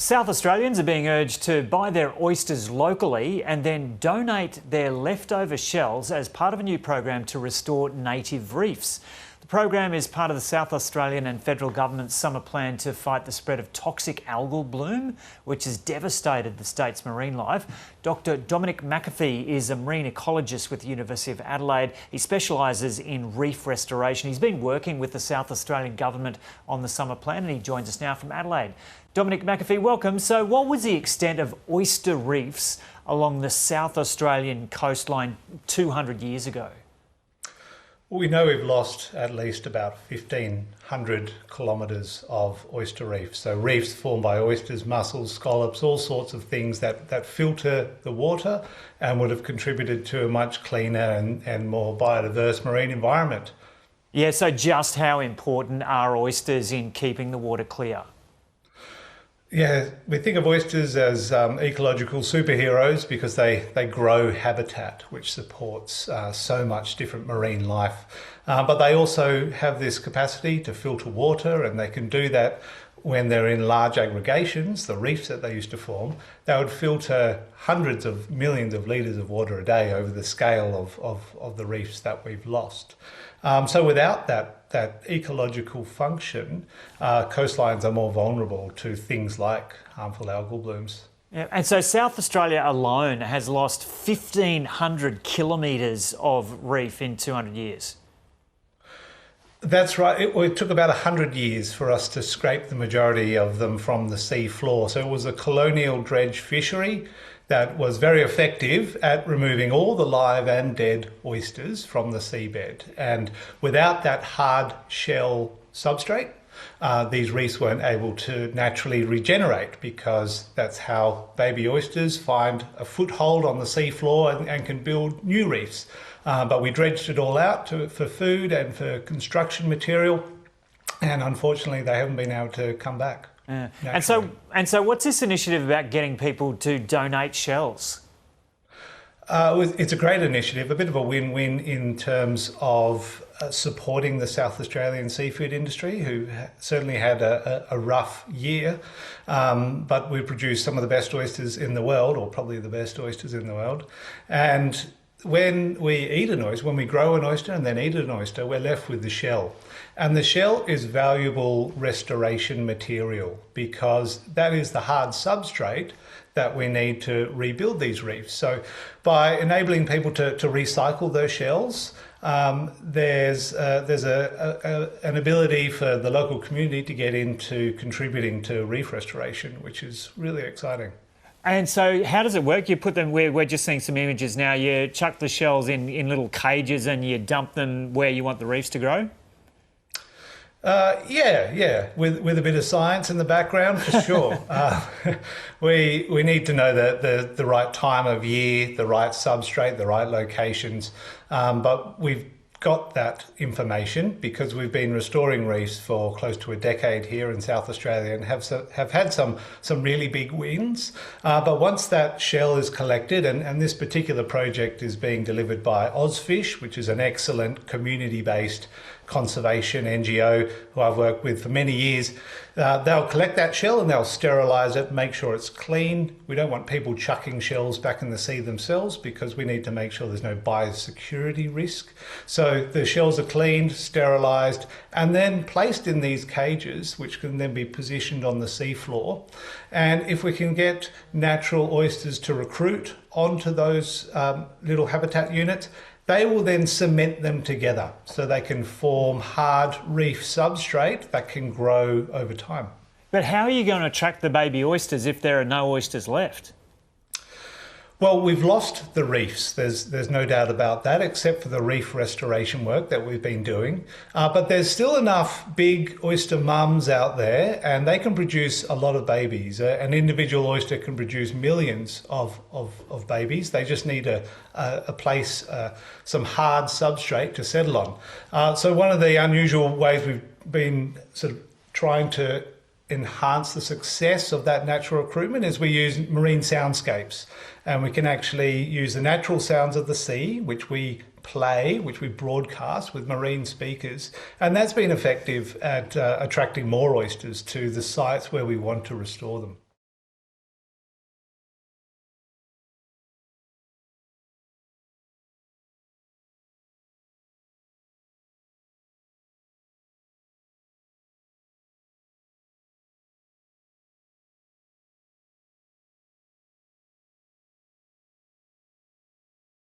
South Australians are being urged to buy their oysters locally and then donate their leftover shells as part of a new program to restore native reefs. The program is part of the South Australian and federal government's summer plan to fight the spread of toxic algal bloom, which has devastated the state's marine life. Dr. Dominic McAfee is a marine ecologist with the University of Adelaide. He specialises in reef restoration. He's been working with the South Australian government on the summer plan and he joins us now from Adelaide. Dominic McAfee, welcome. So what was the extent of oyster reefs along the South Australian coastline 200 years ago? Well, we know we've lost at least about 1,500 kilometres of oyster reefs. So reefs formed by oysters, mussels, scallops, all sorts of things that filter the water and would have contributed to a much cleaner and more biodiverse marine environment. Yeah, so just how important are oysters in keeping the water clear? Yeah, we think of oysters as ecological superheroes because they grow habitat, which supports so much different marine life. But they also have this capacity to filter water, and they can do that when they're in large aggregations, the reefs that they used to form. They would filter hundreds of millions of litres of water a day over the scale of the reefs that we've lost. So without that ecological function, coastlines are more vulnerable to things like harmful algal blooms. Yeah, and so South Australia alone has lost 1,500 kilometres of reef in 200 years. That's right. It took about 100 years for us to scrape the majority of them from the sea floor. So it was a colonial dredge fishery that was very effective at removing all the live and dead oysters from the seabed. And without that hard shell substrate, these reefs weren't able to naturally regenerate, because that's how baby oysters find a foothold on the sea floor and can build new reefs. But we dredged it all out for food and for construction material, and unfortunately they haven't been able to come back. Yeah. And so what's this initiative about getting people to donate shells? It's a great initiative, a bit of a win-win in terms of supporting the South Australian seafood industry, who certainly had a rough year, but we produce some of the best oysters in the world, or probably the best oysters in the world. And when we eat an oyster, when we grow an oyster and then eat an oyster, we're left with the shell. And the shell is valuable restoration material because that is the hard substrate that we need to rebuild these reefs. So by enabling people to recycle those shells, there's an ability for the local community to get into contributing to reef restoration, which is really exciting. And so how does it work? You put them, we're just seeing some images now, you chuck the shells in little cages and you dump them where you want the reefs to grow? Yeah, with a bit of science in the background, for sure. We need to know the right time of year, the right substrate, the right locations, but we've got that information because we've been restoring reefs for close to a decade here in South Australia and have had some really big wins. But once that shell is collected, and this particular project is being delivered by Ozfish, which is an excellent community-based conservation NGO who I've worked with for many years. They'll collect that shell and they'll sterilise it, make sure it's clean. We don't want people chucking shells back in the sea themselves because we need to make sure there's no biosecurity risk. So the shells are cleaned, sterilised, and then placed in these cages, which can then be positioned on the seafloor. And if we can get natural oysters to recruit onto those little habitat units, they will then cement them together so they can form hard reef substrate that can grow over time. But how are you going to attract the baby oysters if there are no oysters left? Well, we've lost the reefs, there's no doubt about that, except for the reef restoration work that we've been doing. But there's still enough big oyster mums out there, and they can produce a lot of babies. An individual oyster can produce millions of babies. They just need a place, some hard substrate to settle on. So one of the unusual ways we've been sort of trying to enhance the success of that natural recruitment is we use marine soundscapes, and we can actually use the natural sounds of the sea, which we broadcast with marine speakers, and that's been effective at attracting more oysters to the sites where we want to restore them.